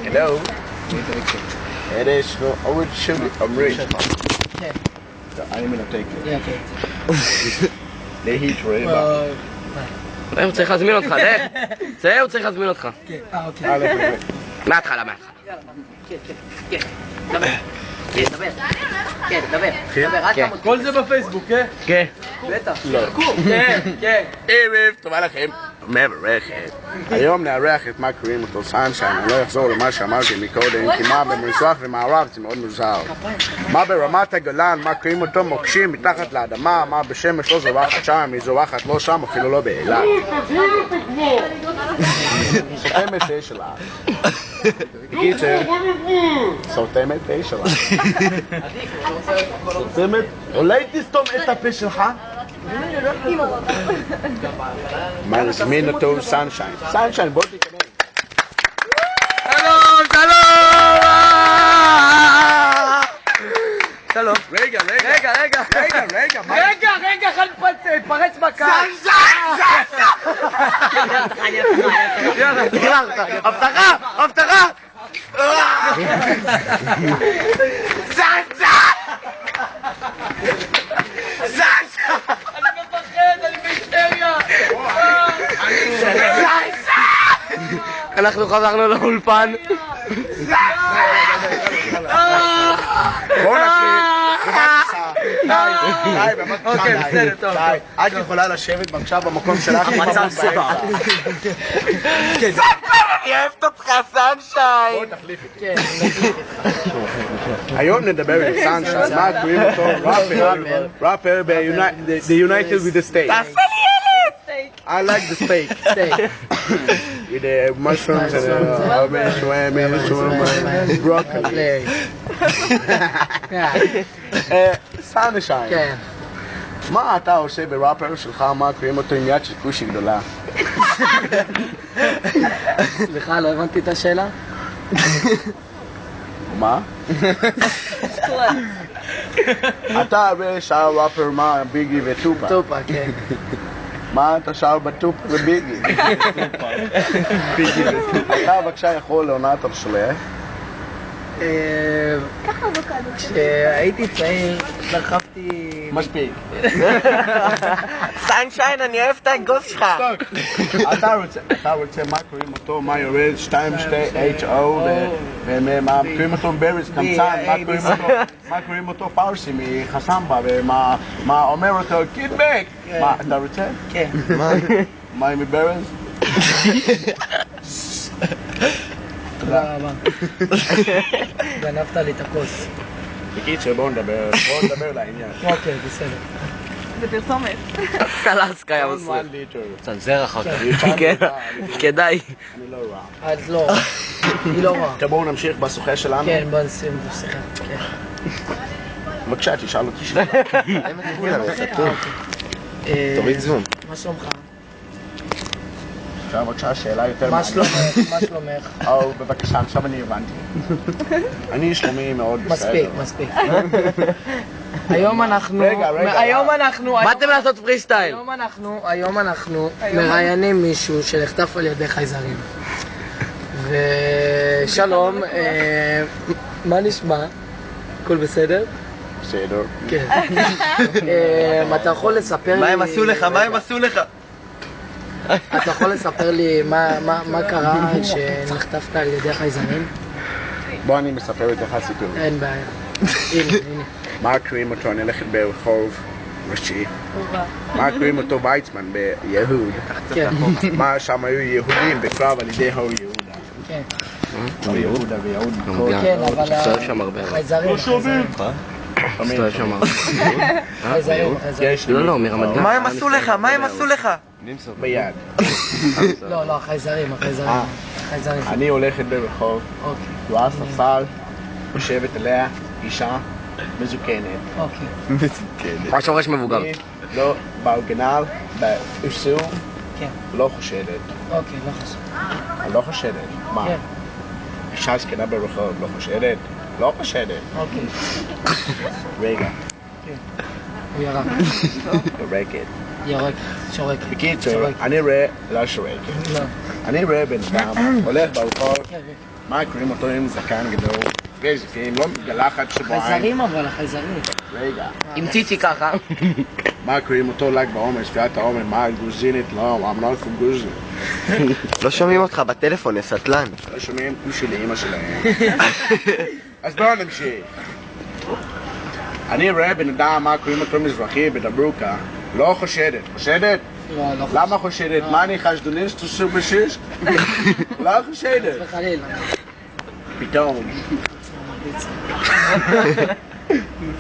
Hello. It is no. I would shoot it. I'm rich. כן. אני מנתק. כן. להתראה. הוא צריך להזמין אותך, לך. צא, הוא צריך להזמין אותך. כן, אוקיי. מההתחלה. כן. דבר. כן, דבר. כל זה בפייסבוק, כן? כן. בטח. לא. כן. ערב טובה לכם. מברכת. היום נארח את מה קוראים אותו סנשיין. אני לא אחזור למה שאמרתי מקודם, כי מה במזרח ומערב זה מאוד מוזר. מה ברמת הגולן, מה קוראים אותו מוקשים מתחת לאדמה, מה בשמש לא זורחת שם, היא זורחת לא שם, אפילו לא באילת. סותמת פה שלה. קיצר, סותמת פה שלה. סותמת? אולי תסתום את הפה שלך? מה נזמין אותו סנשיין. סנשיין, בוא תיכנס. שלום. רגע, התפרץ בקהל. הבטחה! אני מפחד, אני בהיסטריה. אנחנו חזרנו לאולפן. בואו נתחיל. די, אוקיי, בסדר, טוב. את יכולה לשבת בבקשה במקום שלך עם המון באמצע. אני אוהבת אותך, סנשיין. בואו תחליף איתי. היום נדבר עם סנשיין, מה קוראים אותו? ראפר ב-United with the States. תעשה לי ילד! I like the steak. With the mushrooms and the broccoli. סנשיין. כן. מה אתה עושה בראפר שלך, מה קוראים אותו עם יד של כושי גדולה? סליחה, לא הבנתי את השאלה. מה? אתה הרי שר ראפר מה ביגי וטופה. טופה, כן. מה אתה שר בטופה וביגי? אתה בבקשה יכול לעונת השולח. כשהייתי צעיר, דחפתי... מספיק. סנשיין, אני אוהב את האגוז שלך. אתה רוצה מה קוראים אותו, מה יורד, 2-2-H-O ומה קוראים אותו ברז, קמצן, מה קוראים אותו פרסי מחסמבה ומה אומר אותו קידבק. מה, אתה רוצה? כן. מה עם ברז? תודה רבה. גנבת לי את הכוס. בקיצור, בואו נדבר לעניין. אוקיי, בסדר. זה פרסומת. קלסקה היה מסריח. צנזר אחר כך. כן, כדאי. אני לא רע. אז לא, היא לא רעה. עכשיו בואו נמשיך בשוחה שלנו. כן, בוא נשים בשיחה. בבקשה, תשאל אותי שאלה. תוריד זום. מה שלומך? עכשיו בבקשה, שאלה יותר מה מעניינת. שלומך? מה שלומך? בבקשה, עכשיו אני הבנתי. אני שלומי מאוד בסדר. מספיק. היום אנחנו... רגע. באתם לעשות פרי סטייל. היום אנחנו מראיינים מישהו שנחטף על ידי חייזרים. ושלום, מה נשמע? הכל בסדר? בסדר. כן. אתה יכול לספר לי... מה הם עשו לך? אתה יכול לספר לי מה קרה שנחטפת על ידי חייזרים? בוא אני מספר את לך סיפור. אין בעיה. הנה. מה קוראים אותו? אני הולכת ברחוב ראשי. מה קוראים אותו ויצמן ביהוד. כן. מה שם היו יהודים בקרב על ידי הו יהודה. כן. הו יהודה ויהוד. כן, אבל מסתובב שם הרבה. החייזרים. מסתובב שם הרבה. חייזרים. לא, מרמת גן. מה הם עשו לך? ביד. לא, החייזרים. אני הולכת ברחוב. אוקיי. רואה ספסל, יושבת עליה אישה מזוקנת. אוקיי. מה שורש מבוגר. אני לא באורגנל, באוסור, כן. לא חושדת. אוקיי, לא חשוב. אני לא חושדת. מה? כן. אישה זקנה ברחוב, לא חושדת? לא חושדת. אוקיי. רגע. הוא ירק. יורקת. שורק. בקיצור, אני רואה, לא שורקת. לא. אני רואה בן אדם, הולך ברחוב, מה קוראים אותו עם זקן גדול? גזפים, לא מתגלחת שבועיים. חייזרים אבל, החייזרים. רגע. עם ציצי ככה. מה קוראים אותו ל"ג בעומר, שביעת העומר, מה גוזינית? לא, I'm not from גוזין. לא שומעים אותך בטלפון, יא סטלן. לא שומעים כמו שלי, אמא שלהם. אז בואו נמשיך. אני רואה בן אדם, מה קוראים אותו מזרחי בדברוקה, לא חושדת. חושדת? לא, לא חושדת. למה חושדת? מה אני חשדוניסט או סופר שיש? לא חושדת. וחלילה. פתאום.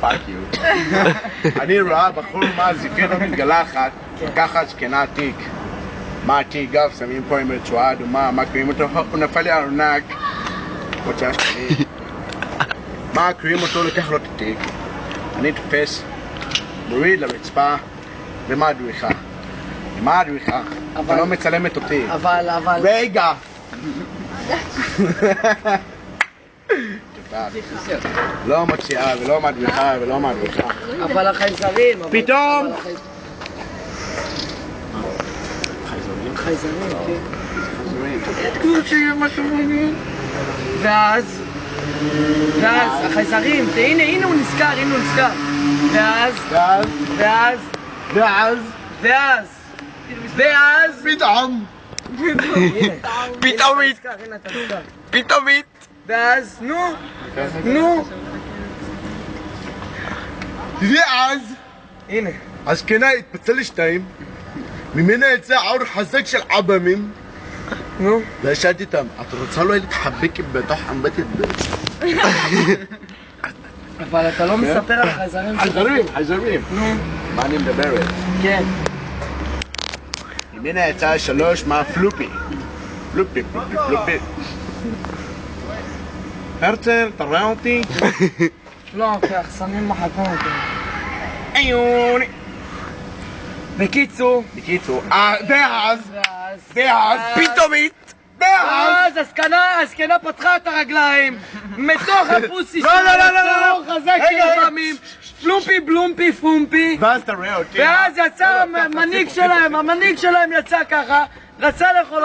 פאק יו. אני רואה בחור מהזיפיר לא מתגלחת, לקחת זקנה תיק. מה התיק גב, שמים פה עם רצועה אדומה, מה קוראים אותו? הוא נפל לי ארנק. רוצה שלי. מה קוראים אותו? לקח לו את התיק. אני תופס, מוריד לרצפה, ומה הדריכה? מה הדריכה? אתה לא מצלמת אותי. אבל... רגע! לא מוציאה ולא מדריכה ולא מדריכה. אבל החייזרים... פתאום! חייזרים, כן. ואז החייזרים, הנה הוא נזכר. ואז פתאום! פתאומית. ואז, נו. ואז הנה. הזקנה התפצל לשתיים, ממנה יצא עור חזק של עבמים. נו. ושאלתי אותם, את רוצה לא להתחבק בתוך אמבטית ב... אבל אתה לא מספר על החייזרים. חייזרים. נו. מה אני מדברת? כן. ממנה יצא 3 מהפלופי. פלופי. הרצל, תראה אותי. לא, כך, שמים מחקות. איוני. בקיצור, ואז, פתאומית. ואז הזקנה פתחה את הרגליים מתוך הפוסי לא, חזק של פעמים, פלומפי בלומפי פומפי, ואז תראה אותי. ואז יצא המנהיג שלהם יצא ככה, רצה לאכול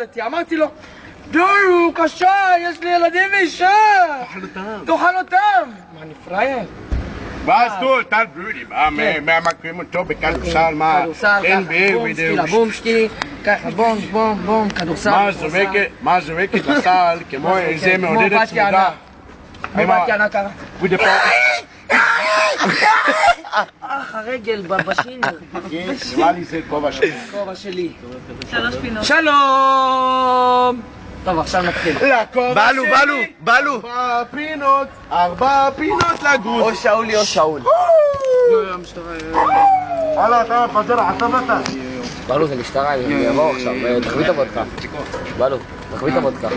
אותי, אמרתי לו די, הוא קשה, יש לי ילדים ואישה, תאכל אותם. מה, אני פרייר? ואז טל ברודי, מה קוראים אותו בכדורסל, מה? כדורסל, בומסקי, ככה בום, כדורסל. מה זורקת לסל כמו איזה מעודדת צמודה. כמו בת יענה קרה. הרגל בשינר. נראה לי זה כובע שלי. כובע שלי. 3 פינות. שלום! טוב, עכשיו נתחיל. בלו. 4 פינות לגוז. או שאול. הלאה, אתה מפזר עטבתה. בלו, זה משטרה, הם יבואו עכשיו, תחביא את הוודקה. בלו, תחביא את הוודקה.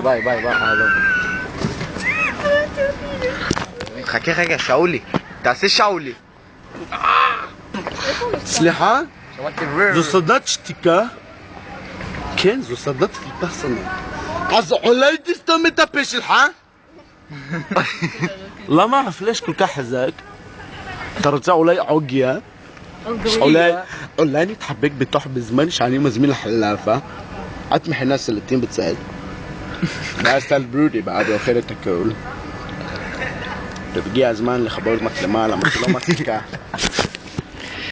ביי, לא. חכה רגע, שאולי. תעשה שאולי. סליחה? שמעתי זו סדנת שתיקה? כן, זו סדנת ויפאסנה. אז אולי תסתום את הפה שלך? למה הפלאש כל כך חזק? אתה רוצה אולי עוגיה? אולי נתחבק בתוך בזמן שאני מזמין לחלאפה? את מכינה סלטים בצד. ואז טל ברודי בעד אוכל את הכל. והגיע הזמן לכבות מצלמה למה שלא מצחיקה.